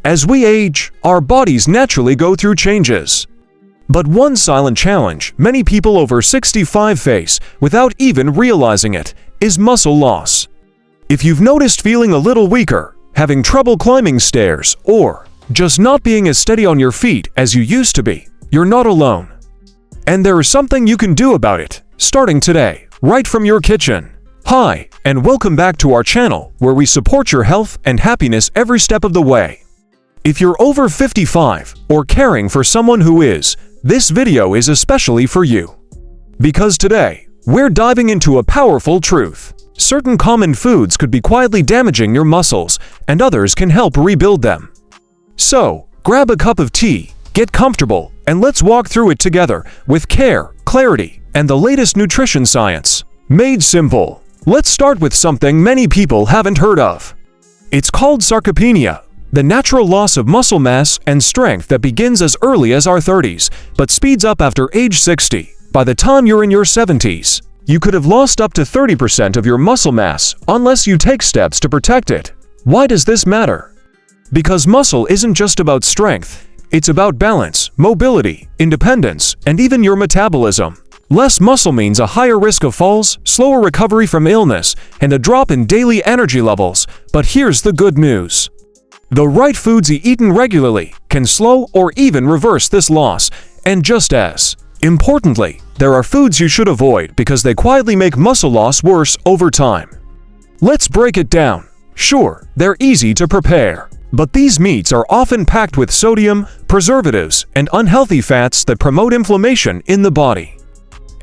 As we age, our bodies naturally go through changes. But one silent challenge many people over 65 face, without even realizing it, is muscle loss. If you've noticed feeling a little weaker, having trouble climbing stairs, or just not being as steady on your feet as you used to be, you're not alone. And there is something you can do about it, starting today, right from your kitchen. Hi, and welcome back to our channel, where we support your health and happiness every step of the way. If you're over 55 or caring for someone who is, this video is especially for you. Because today, we're diving into a powerful truth. Certain common foods could be quietly damaging your muscles, and others can help rebuild them. So, grab a cup of tea, get comfortable, and let's walk through it together with care, clarity, and the latest nutrition science. Made simple. Let's start with something many people haven't heard of. It's called sarcopenia, the natural loss of muscle mass and strength that begins as early as our 30s, but speeds up after age 60. By the time you're in your 70s, you could have lost up to 30% of your muscle mass unless you take steps to protect it. Why does this matter? Because muscle isn't just about strength, it's about balance, mobility, independence, and even your metabolism. Less muscle means a higher risk of falls, slower recovery from illness, and a drop in daily energy levels. But here's the good news. The right foods eaten regularly can slow or even reverse this loss, and just as importantly, there are foods you should avoid because they quietly make muscle loss worse over time. Let's break it down. Sure, they're easy to prepare, but these meats are often packed with sodium, preservatives, and unhealthy fats that promote inflammation in the body.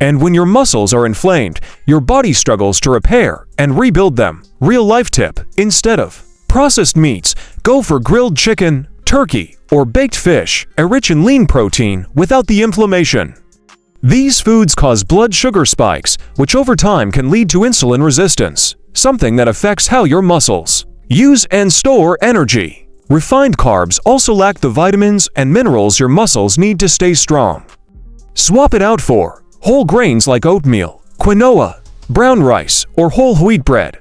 And when your muscles are inflamed, your body struggles to repair and rebuild them. Real life tip: instead of processed meats, go for grilled chicken, turkey, or baked fish, rich in lean protein without the inflammation. These foods cause blood sugar spikes, which over time can lead to insulin resistance, something that affects how your muscles use and store energy. Refined carbs also lack the vitamins and minerals your muscles need to stay strong. Swap it out for whole grains like oatmeal, quinoa, brown rice, or whole wheat bread.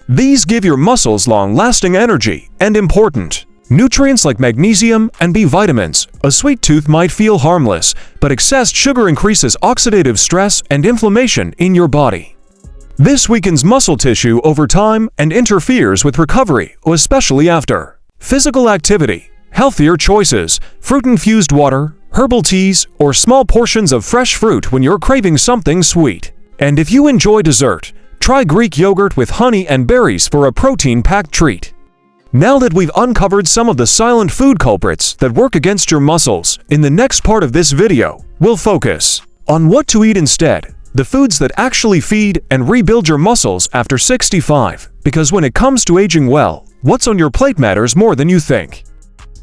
These give your muscles long-lasting energy and important nutrients like magnesium and B vitamins. A sweet tooth might feel harmless, but excess sugar increases oxidative stress and inflammation in your body. This weakens muscle tissue over time and interferes with recovery, especially after physical activity. Healthier choices: fruit-infused water, herbal teas, or small portions of fresh fruit when you're craving something sweet. And if you enjoy dessert, try Greek yogurt with honey and berries for a protein-packed treat. Now that we've uncovered some of the silent food culprits that work against your muscles, in the next part of this video, we'll focus on what to eat instead, the foods that actually feed and rebuild your muscles after 65. Because when it comes to aging well, what's on your plate matters more than you think.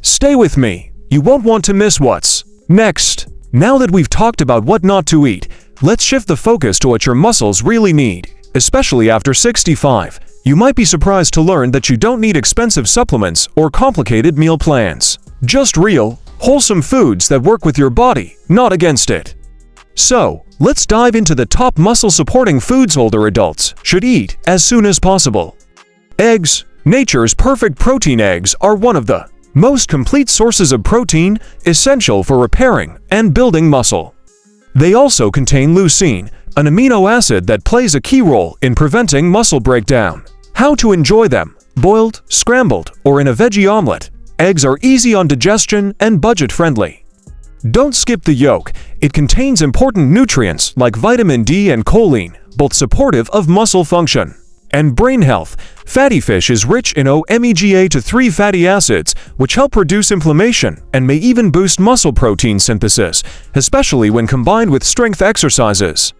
Stay with me, you won't want to miss what's next. Now that we've talked about what not to eat, let's shift the focus to what your muscles really need. Especially after 65, you might be surprised to learn that you don't need expensive supplements or complicated meal plans. Just real, wholesome foods that work with your body, not against it. So, let's dive into the top muscle-supporting foods older adults should eat as soon as possible. Eggs. Nature's perfect protein eggs are one of the most complete sources of protein, essential for repairing and building muscle. They also contain leucine, an amino acid that plays a key role in preventing muscle breakdown. How to enjoy them: boiled, scrambled, or in a veggie omelet. Eggs are easy on digestion and budget-friendly. Don't skip the yolk. It contains important nutrients like vitamin D and choline, both supportive of muscle function and brain health. Fatty fish is rich in omega-3 fatty acids, which help reduce inflammation and may even boost muscle protein synthesis, especially when combined with strength exercises.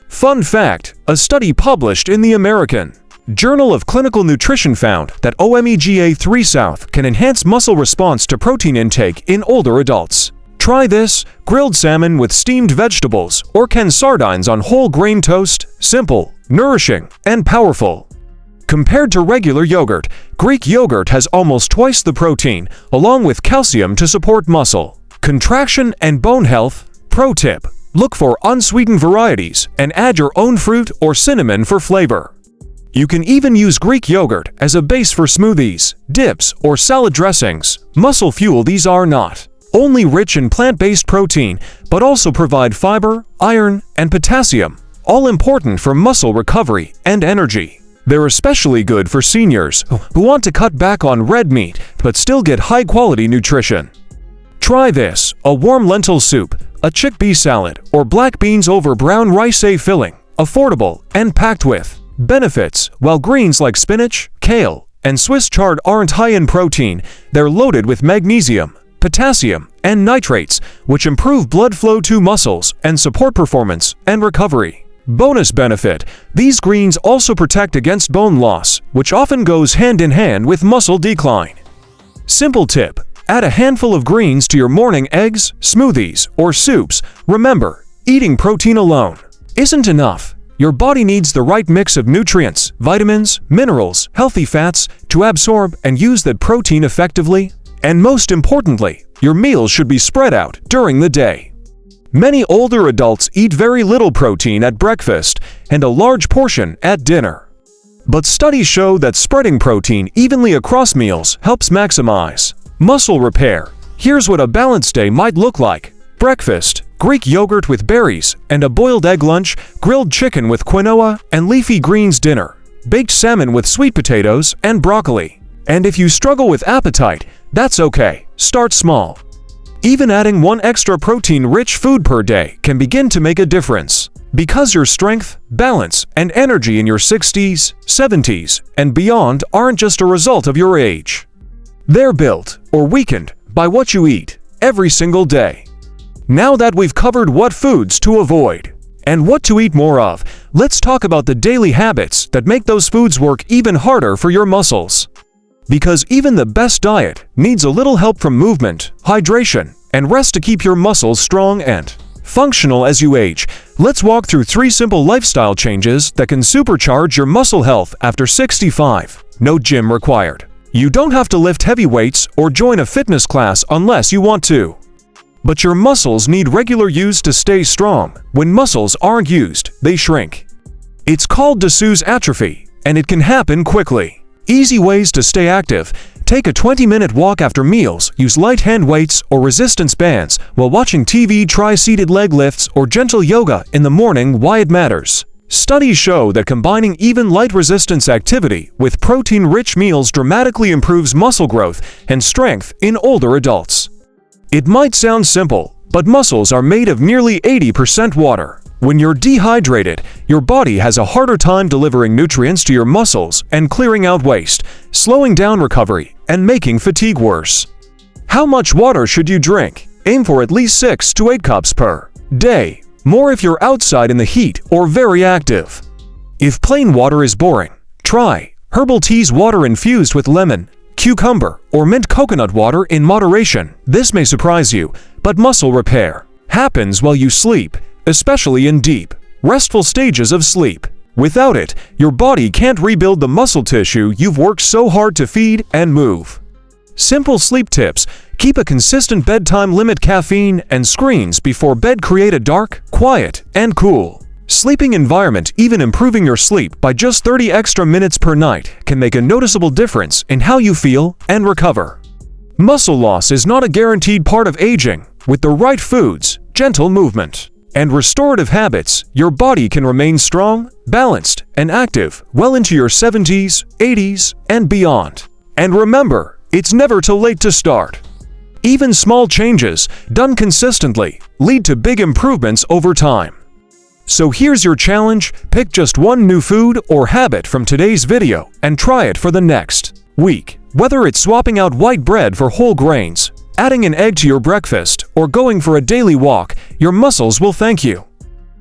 Fun fact: a study published in the American Journal of Clinical Nutrition found that omega-3 South can enhance muscle response to protein intake in older adults. Try this: grilled salmon with steamed vegetables, or canned sardines on whole grain toast. Simple, nourishing, and powerful. Compared to regular yogurt, Greek yogurt has almost twice the protein, along with calcium to support muscle contraction and bone health. Pro tip: look for unsweetened varieties and add your own fruit or cinnamon for flavor. You can even use Greek yogurt as a base for smoothies, dips, or salad dressings. Muscle fuel these are not only rich in plant-based protein, but also provide fiber, iron, and potassium, all important for muscle recovery and energy. They're especially good for seniors who want to cut back on red meat but still get high-quality nutrition. Try this: a warm lentil soup, a chickpea salad, or black beans over brown rice. A filling, affordable, and packed with benefits. While greens like spinach, kale, and Swiss chard aren't high in protein, they're loaded with magnesium, potassium, and nitrates, which improve blood flow to muscles and support performance and recovery. Bonus benefit: these greens also protect against bone loss, which often goes hand in hand with muscle decline. Simple tip: add a handful of greens to your morning eggs, smoothies, or soups. Remember, eating protein alone isn't enough. Your body needs the right mix of nutrients, vitamins, minerals, healthy fats to absorb and use that protein effectively. And most importantly, your meals should be spread out during the day. Many older adults eat very little protein at breakfast and a large portion at dinner. But studies show that spreading protein evenly across meals helps maximize muscle repair. Here's what a balanced day might look like. Breakfast: Greek yogurt with berries and a boiled egg. Lunch: grilled chicken with quinoa and leafy greens. Dinner: baked salmon with sweet potatoes and broccoli. And if you struggle with appetite, that's okay. Start small. Even adding one extra protein-rich food per day can begin to make a difference, because your strength, balance, and energy in your 60s, 70s, and beyond aren't just a result of your age. They're built or weakened by what you eat every single day. Now that we've covered what foods to avoid and what to eat more of, let's talk about the daily habits that make those foods work even harder for your muscles. Because even the best diet needs a little help from movement, hydration, and rest to keep your muscles strong and functional as you age. Let's walk through 3 simple lifestyle changes that can supercharge your muscle health after 65. No gym required. You don't have to lift heavy weights or join a fitness class unless you want to. But your muscles need regular use to stay strong. When muscles aren't used, they shrink. It's called Dessous atrophy, and it can happen quickly. Easy ways to stay active: take a 20-minute walk after meals, use light hand weights or resistance bands while watching TV, try seated leg lifts or gentle yoga in the morning. Why it matters: studies show that combining even light resistance activity with protein-rich meals dramatically improves muscle growth and strength in older adults. It might sound simple, but muscles are made of nearly 80% water. When you're dehydrated, your body has a harder time delivering nutrients to your muscles and clearing out waste, slowing down recovery and making fatigue worse. How much water should you drink? Aim for at least 6 to 8 cups per day. More if you're outside in the heat or very active. If plain water is boring, try herbal teas, water infused with lemon, cucumber, or mint. Coconut water in moderation. This may surprise you, but muscle repair happens while you sleep, especially in deep, restful stages of sleep. Without it, your body can't rebuild the muscle tissue you've worked so hard to feed and move. Simple sleep tips: keep a consistent bedtime, limit caffeine and screens before bed, create a dark, quiet, and cool sleeping environment. Even improving your sleep by just 30 extra minutes per night can make a noticeable difference in how you feel and recover. Muscle loss is not a guaranteed part of aging. With the right foods, gentle movement, and restorative habits, your body can remain strong, balanced, and active well into your 70s, 80s, and beyond. And remember, it's never too late to start. Even small changes, done consistently, lead to big improvements over time. So here's your challenge: pick just one new food or habit from today's video and try it for the next week. Whether it's swapping out white bread for whole grains, adding an egg to your breakfast, or going for a daily walk, your muscles will thank you.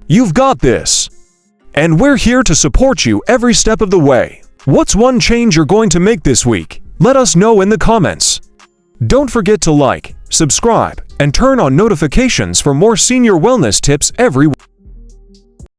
You've got this. And we're here to support you every step of the way. What's one change you're going to make this week? Let us know in the comments. Don't forget to like, subscribe, and turn on notifications for more senior wellness tips every week.